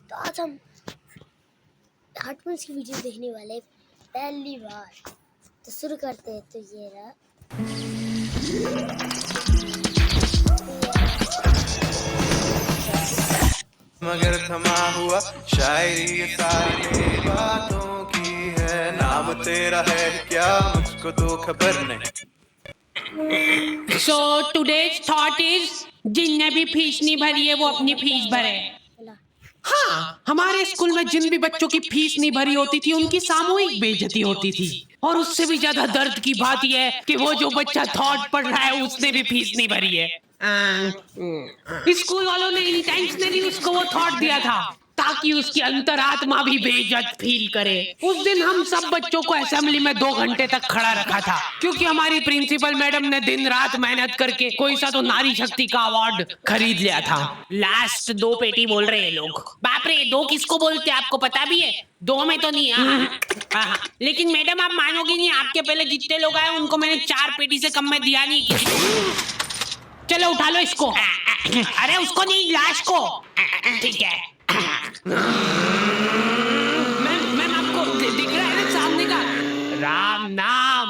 तो आज हम कार्टून्स की वीडियो देखने वाले पहली बार। तो शुरू करते हैं। तो ये रहा मगर थमा हुआ शायरी ये सारी मेरी बातों की है। नाम तेरा है क्या मुझको तो खबर नहीं। So today's thought is जिनने भी फीस नहीं भरी है वो अपनी फीस भरे। हाँ, हमारे स्कूल में जिन भी बच्चों की फीस नहीं भरी होती थी उनकी सामूहिक बेइज्जती होती थी। और उससे भी ज्यादा दर्द की बात यह है कि वो जो बच्चा थॉट पढ़ रहा है उसने भी फीस नहीं भरी है। स्कूल वालों ने इंटेंशनली उसको वो थॉट दिया था ताकि उसकी अंतरात्मा भी बेइज्जत फील करे। उस दिन हम सब बच्चों को असेंबली में 2 घंटे तक खड़ा रखा था क्योंकि हमारी प्रिंसिपल मैडम ने दिन रात मेहनत करके कोई सा तो नारी शक्ति का अवार्ड खरीद लिया था। लास्ट 2 पेटी बोल रहे हैं लोग। बाप रे, 2 किसको बोलते हैं आपको पता भी है? 2 में तो नहीं। हाँ। लेकिन मैडम आप मानोगी नहीं, आपके पहले जितने लोग आए उनको मैंने 4 पेटी से कम में दिया नहीं किसी को। चलो उठा लो इसको। अरे उसको नहीं, लाश को। ठीक है। मैम आपको दिख रहा है ना सामने का राम नाम।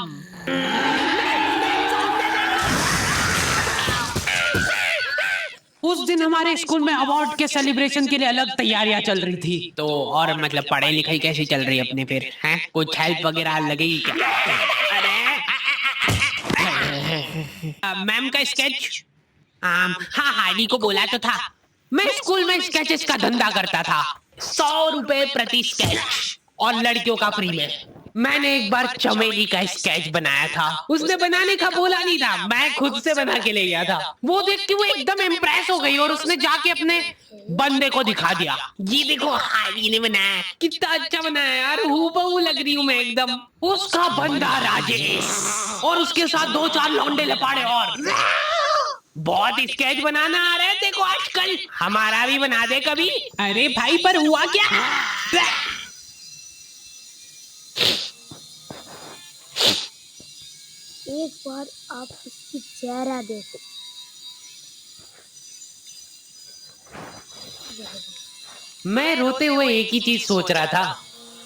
उस दिन हमारे स्कूल में अवार्ड के सेलिब्रेशन के लिए अलग तैयारियां चल रही थी। तो और मतलब पढ़ाई लिखाई कैसी चल रही है अपने फिर? हैं कुछ हेल्प वगैरह लगेगी क्या? मैम का स्केच। हाँ, हानी को बोला तो था। मैं स्कूल में स्केचेस का धंधा करता था, 100 रुपए प्रति स्केच और लड़कियों का फ्री में। मैंने एक बार चमेली का स्केच बनाया था। उसने बनाने का बोला नहीं था, मैं खुद से बना के ले गया था। वो देख के वो एकदम इम्प्रेस हो गई और उसने जाके अपने बंदे को दिखा दिया। ये देखो हानी ने बनाया, कितना अच्छा बनाया यार, हूबहू लग रही हूँ मैं एकदम। उसका बंदा राजेश और उसके साथ 2-4 लौंडे लपाड़े और। बहुत स्केच बनाना आ रहा है देखो आजकल, हमारा भी बना दे कभी। अरे भाई पर हुआ क्या? एक बार आप इसकी चेहरा देखो। मैं रोते हुए एक ही चीज सोच रहा था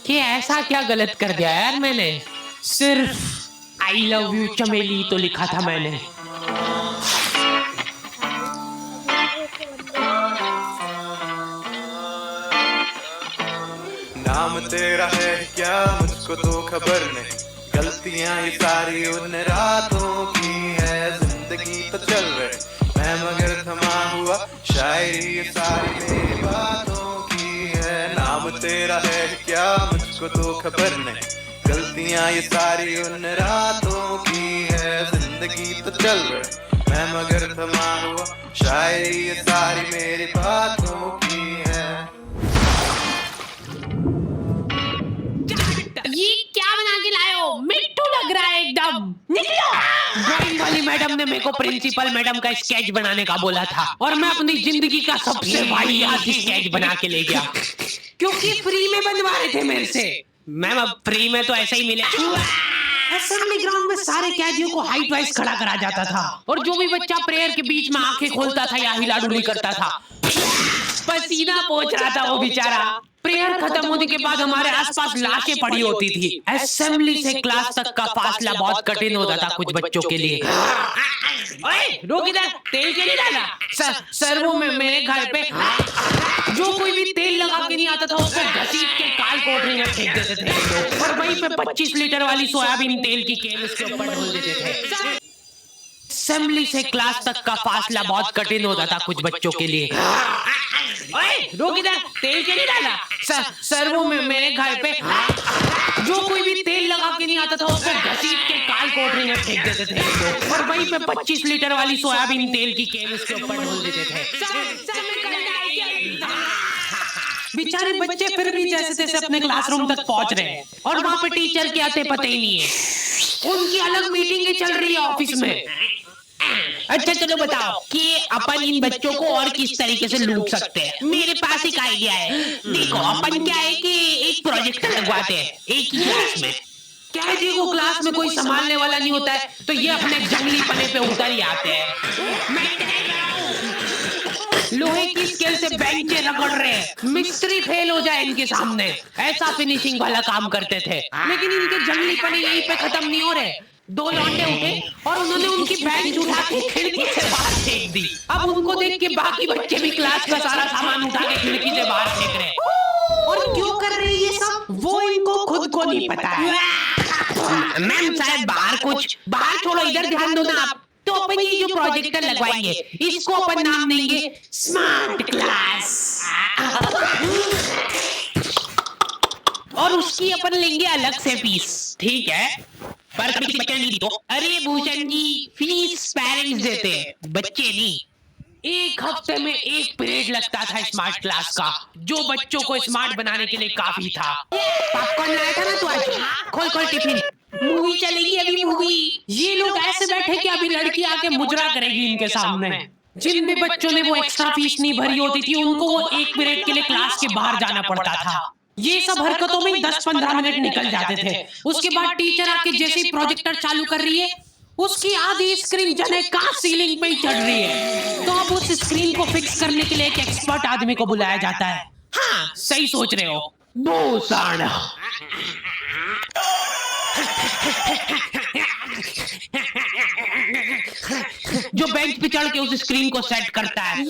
कि ऐसा क्या गलत कर दिया यार मैंने। सिर्फ आई लव यू चमेली तो लिखा था मैंने। नाम तेरा है क्या मुझको तो खबर नहीं। गलतियां ये सारी उन रातों की है। जिंदगी तो चल रही मैं मगर थमा हुआ शायरी ये सारी मेरी बातों की है। नाम तेरा है क्या मुझको तो खबर नहीं। गलतियां ये सारी उन रातों की है। जिंदगी तो चल रही मैं मगर थमा हुआ शायरी ये सारी मेरी बातों की है। ये क्या बना के लाए हो? मिट्टू लग रहा है एकदम। निकलो। ड्राइंग वाली मैडम ने मेरे को प्रिंसिपल मैडम का स्केच बनाने का बोला था और मैं अपनी जिंदगी का सबसे वाहियात स्केच बना के ले गया क्योंकि फ्री में बनवा रहे थे मेरे से। मैम अब फ्री में तो ऐसा ही मिले। असेंबली ग्राउंड में सारे कैदियों को हाइट वाइज खड़ा करा जाता था और जो भी बच्चा प्रेयर के बीच में आंखें खोलता था या हिला डुली करता था, पसीना पोंछ रहा था वो बेचारा। प्रेयर खत्म होने के बाद हमारे आसपास लाशें पड़ी होती थी। असेंबली से क्लास तक का फासला बहुत कठिन होता था कुछ बच्चों के लिए। ओए रोक इधर, तेल क्यों नहीं डाला? सर वो मेरे घर पे जो कोई भी तेल लगा के नहीं आता था उसको घसीट के काल कोठरी में फेंक देते थे लोग और वहीं पे 25 लीटर वाली सोयाबीन तेल की केन उसके ऊपर ढोल देते थे। असेंबली से क्लास तक का फासला बहुत कठिन होता था कुछ बच्चों के लिए। ओए रोक इधर, तेल क्यों नहीं डाला? सर वो मेरे घर पे जो कोई भी तेल लगा के नहीं आता था उसको घसीट के काल कोठरी में फेंक देते थे लोग और वहीं पे 25 लीटर वाली सोयाबीन तेल की केन उसके ऊपर ढोल देते थे। बेचारे बच्चे फिर भी जैसे तैसे अपने क्लासरूम तक पहुंच रहे हैं और वहाँ पे टीचर के आते पते ही नहीं है। उनकी अलग मीटिंगें चल रही है ऑफिस में। अच्छा चलो बताओ कि अपन इन बच्चों को और किस तरीके से लूट सकते हैं। मेरे पास एक आइडिया है। देखो अपन क्या है कि एक प्रोजेक्टर लगवाते हैं एक ही क्लास में। क्या जी वो क्लास में कोई संभालने वाला नहीं होता है तो ये अपने जंगली पने पे उतर ही आते हैं। मैं कह रहा हूं लोहे की मुश्किल से बेंचे रगड़ रहे हैं, मिस्त्री फेल हो जाए इनके सामने, ऐसा फिनिशिंग वाला काम करते थे। लेकिन इनके जंगली पने यहीं पे खत्म नहीं हो रहे। 2 लौंडे उठे और उन्होंने उनकी बेंच उठा के खिड़की से बाहर फेंक दी। अब उनको देख के बाकी बच्चे भी क्लास का सारा सामान उठा के खिड़की से बाहर फेंक रहे हैं। और क्यों कर रहे हैं ये सब, वो इनको खुद को नहीं पता है। मैम शायद बाहर छोड़ो, इधर ध्यान दो ना आप। तो अपन ये जो प्रोजेक्टर लगवाएंगे इसको अपन नाम देंगे स्मार्ट क्लास, और उसकी अपन लेंगे अलग से फीस, ठीक है? पर कभी किसी बच्चे नहीं दी तो। अरे भूषण जी, फीस पेरेंट्स देते हैं, बच्चे नहीं। 1 हफ्ते में 1 पीरियड लगता था स्मार्ट क्लास का, जो बच्चों को स्मार्ट बनाने के लिए काफी था। पॉपकॉर्न लाया था ना तू आज? खोल टिफिन, मूवी चलेगी अभी मूवी। ये लोग ऐसे बैठे कि अभी लड़की आके मुजरा करेगी इनके सामने। जिन भी बच्चों ने वो एक्स्ट्रा फीस नहीं भरी होती थी उनको वो 1 पीरियड के लिए क्लास के बाहर जाना पड़ता था। ये सब हरकतों में 10-15 मिनट निकल जाते थे। उसके बाद टीचर आके जैसे ही प्रोजेक्टर चालू कर रही है, उसकी आधी स्क्रीन जने का सीलिंग पे ही चढ़ रही है। तो अब उस स्क्रीन को फिक्स करने के लिए एक एक्सपर्ट आदमी को बुलाया जाता है। हाँ, सही सोच रहे हो, भूषण। जो बेंच पे चढ़ के उस स्क्रीन को सेट करता है।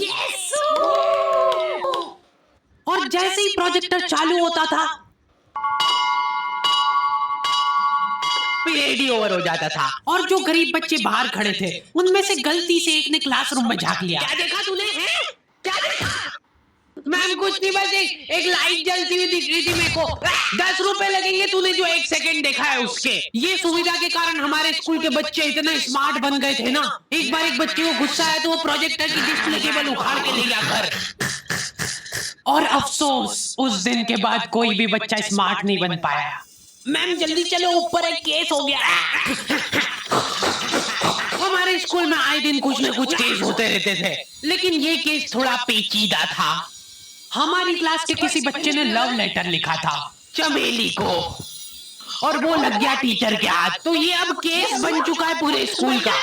और जैसे ही प्रोजेक्टर चालू होता था, पीरियड ही ओवर हो जाता था। और जो गरीब बच्चे बाहर खड़े थे उनमें से गलती से एक ने क्लासरूम में झांक लिया। क्या देखा तूने? क्या देखा? मैम कुछ नहीं, बस एक लाइट जलती हुई दिख रही थी मेरे को। 10 रुपए लगेंगे तूने जो 1 सेकंड देखा है उसके। ये सुविधा के कारण हमारे स्कूल के बच्चे इतना स्मार्ट बन गए थे ना, एक बार एक बच्चे को गुस्सा आया तो वो प्रोजेक्टर की डिस्प्ले केबल उखाड़ के ले गया घर। और अफसोस, उस दिन के बाद कोई भी बच्चा स्मार्ट नहीं बन पाया। मैम जल्दी चलो, ऊपर एक केस हो गया। हमारे स्कूल में आए दिन कुछ न कुछ केस होते रहते थे, लेकिन ये केस थोड़ा पेचीदा था। हमारी क्लास के किसी बच्चे ने लव लेटर लिखा था चमेली को, और वो लग गया टीचर के हाथ। तो ये अब केस बन चुका है पूरे स्कूल का।